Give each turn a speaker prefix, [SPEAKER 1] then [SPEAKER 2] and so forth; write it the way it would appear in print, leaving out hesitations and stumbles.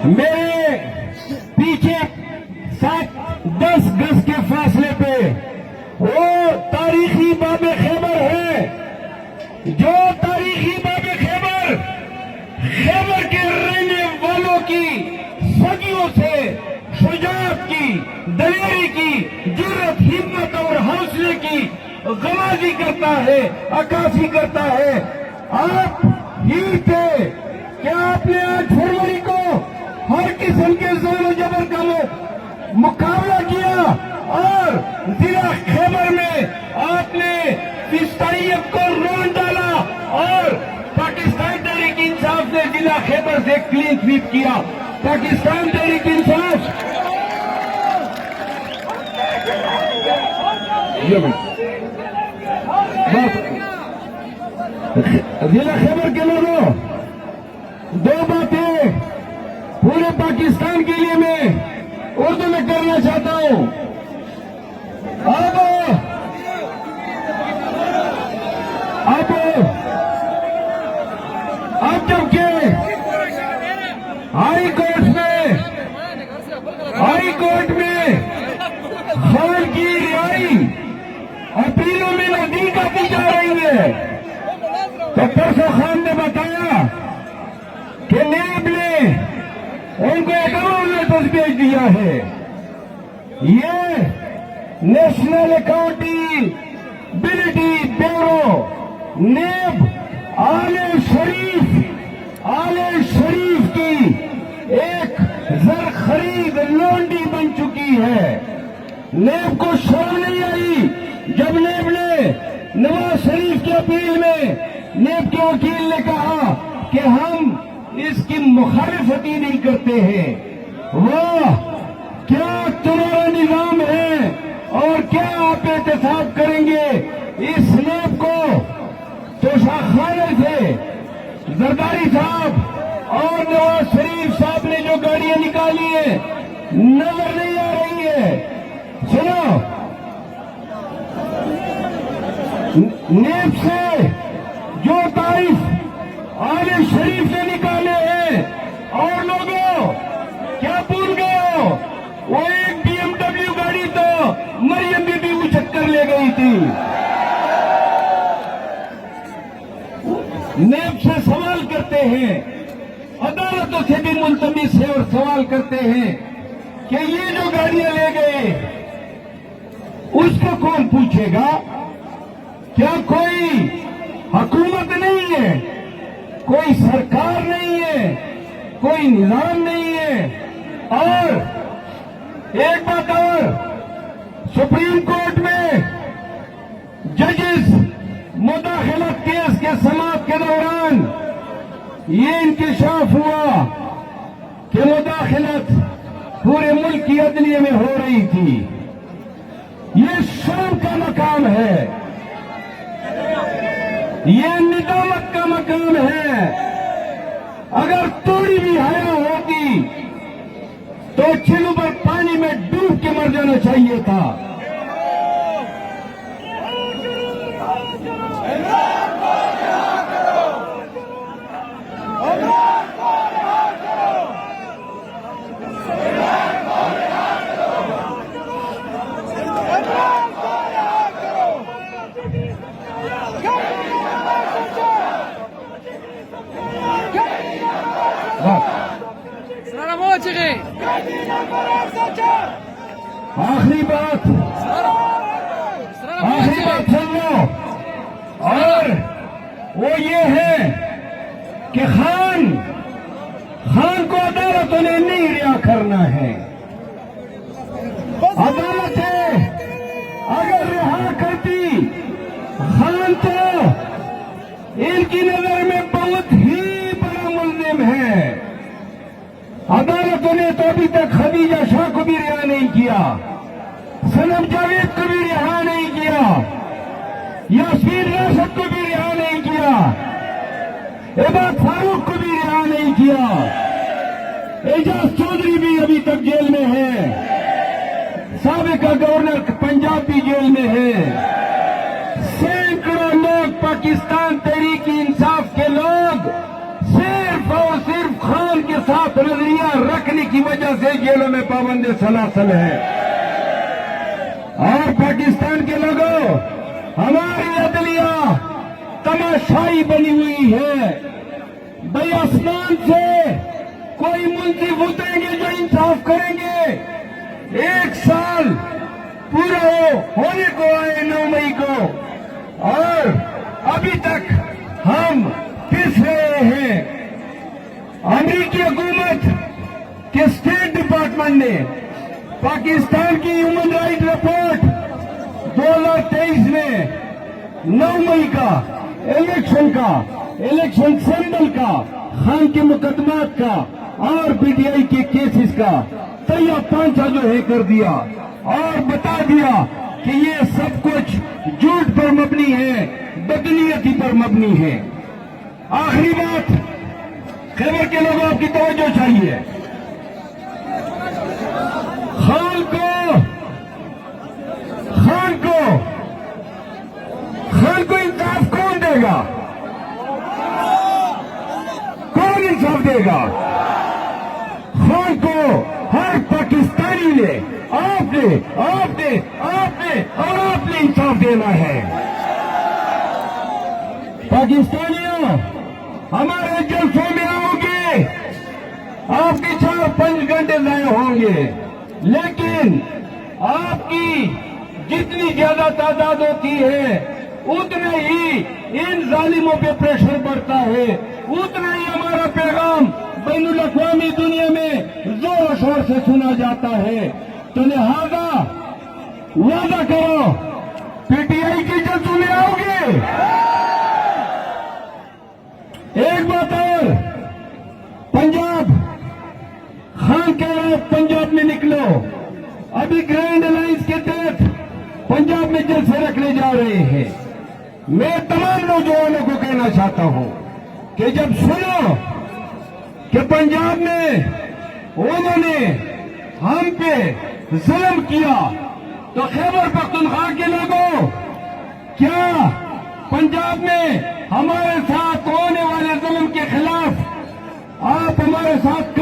[SPEAKER 1] میرے پیچھے 7-10 گز کے فاصلے پہ وہ تاریخی باب خیبر ہے، جو تاریخی باب خیبر خیبر کے رہنے والوں کی صدیوں سے شجاعت کی، دلیری کی، جرت، ہمت اور حوصلے کی غمازی کرتا ہے، عکاسی کرتا ہے۔ آپ ہی تھے کہ آپ نے آج فروری کو ہر قسم کے زور و جبر کا مقابلہ کیا اور ضلع خیبر میں آپ نے فسطائیت کو رون ڈالا اور پاکستان تحریک انصاف نے ضلع خیبر سے کلین سویپ کیا۔ پاکستان تحریک انصاف ضلع خیبر کے لوگوں، دو باتیں پورے پاکستان کے لیے میں اردو میں کرنا چاہتا ہوں۔ اب جبکہ ہائی کورٹ میں خان کی رہائی اپیلوں میں نزدیک آتی جا رہی ہے، تو پرسوں خان نے بتایا کہ نیب نے ان کو ایک اور نوٹس بھیج دیا ہے۔ یہ نیشنل اکاؤنٹیبلٹی بیورو نیب آل شریف کی ایک زر خرید لونڈی بن چکی ہے۔ نیب کو شرم نہیں آئی جب نیب نے نواز شریف کی اپیل میں نیب کے وکیل نے کہا کہ ہم اس کی مخالفت ہی نہیں کرتے ہیں۔ واہ، کیا تمہارا نظام ہے اور کیا آپ احتساب کریں گے اس نیب کو؟ توشہ خانے سے زرداری صاحب اور نواز شریف صاحب نے جو گاڑیاں نکالی ہیں نظر نہیں آ رہی ہے۔ سنو، نیب سے جو تعریف آل شریف نے نکالے ہیں، اور لوگوں کیا بھول گئے ہو؟ وہ ایک BMW گاڑی تو مریم بی بی اچک کر لے گئی تھی۔ نیب سے سوال کرتے ہیں، عدالتوں سے بھی ملتمس ہے اور سوال کرتے ہیں کہ یہ جو گاڑیاں لے گئے اس کو کون پوچھے گا؟ کیا کوئی حکومت نہیں ہے، کوئی سرکار نہیں ہے، کوئی نظام نہیں ہے؟ اور ایک بات اور، سپریم کورٹ میں ججز مداخلت کیس کے سماعت کے دوران یہ انکشاف ہوا کہ مداخلت پورے ملک کی عدلیہ میں ہو رہی تھی۔ یہ شرم کا مقام ہے، یہ ندامت کا مقام ہے۔ اگر تھوڑی بھی حیا ہوتی تو چھلو پر پانی میں ڈوب کے مر جانا چاہیے تھا۔ آخری بات سن لو، اور وہ یہ ہے کہ خان کو عدالتوں نے نہیں رہا کرنا ہے۔ عدالتیں اگر رہا کرتی خان تو ان کی نظر میں بہت ہی بڑا ملزم ہے۔ عدالتوں نے تو ابھی تک خدیجہ شاہ کو بھی رہا نہیں کیا، صنم جاوید کو بھی رہا نہیں کیا، یاسمین راشد کو بھی رہا نہیں کیا، عباد فاروق کو بھی رہا نہیں کیا، اعجاز چودھری بھی ابھی تک جیل میں ہے، سابقہ گورنر پنجاب بھی جیل میں ہے۔ سینکڑوں لوگ پاکستان تحریک انصاف کے لوگ صرف اور صرف خان کے ساتھ نظریہ رکھ کی وجہ سے جیلوں میں پابند سلاسل ہے. اور پاکستان کے لوگوں، ہماری عدلیہ تماشائی بنی ہوئی ہے. بھائی آسمان سے کوئی منصف اتریں گے جو انصاف کریں گے. 1 سال پورا ہونے کو آئے 9 مئی کو، اور ابھی تک ہم پس رہے ہیں. امریکی حکومت کے اسٹیٹ ڈپارٹمنٹ نے پاکستان کی ہیومن رائٹ رپورٹ 2023 میں 9 مئی کا الیکشن سیمبل کا، خان کے مقدمات کا اور پی ٹی آئی کے کیسز کا تیا پانچا جو ہے کر دیا، اور بتا دیا کہ یہ سب کچھ جھوٹ پر مبنی ہے، بدنیتی پر مبنی ہے. آخری بات، خیبر کے لوگوں آپ کی توجہ چاہیے. خان کو انصاف کون دے گا؟ کون انصاف دے گا؟ خان کو ہر پاکستانی نے، آپ نے انصاف دینا ہے. پاکستانیوں، ہمارے جلسوں میں آؤ گے، آپ کے 4-5 گھنٹے ضائع ہوں گے، لیکن آپ کی جتنی زیادہ تعداد ہوتی ہے اتنے ہی ان ظالموں پہ پریشر بڑھتا ہے، اتنا ہی ہمارا پیغام بین الاقوامی دنیا میں زور و شور سے سنا جاتا ہے. تو لہذا وعدہ کرو، پی ٹی آئی کے جلسوں میں آؤ گے. ایک بات اور، پنجاب، خان کہہ رہے پنجاب میں نکلو. ابھی گرینڈ الائنس کے تحت پنجاب میں جلسے رکھنے جا رہے ہیں. میں تمام نوجوانوں کو کہنا چاہتا ہوں کہ جب سنو کہ پنجاب میں انہوں نے ہم پہ ظلم کیا، تو خیبر پختونخوا کے لوگوں، کیا پنجاب میں ہمارے ساتھ ہونے والے ظلم کے خلاف آپ ہمارے ساتھ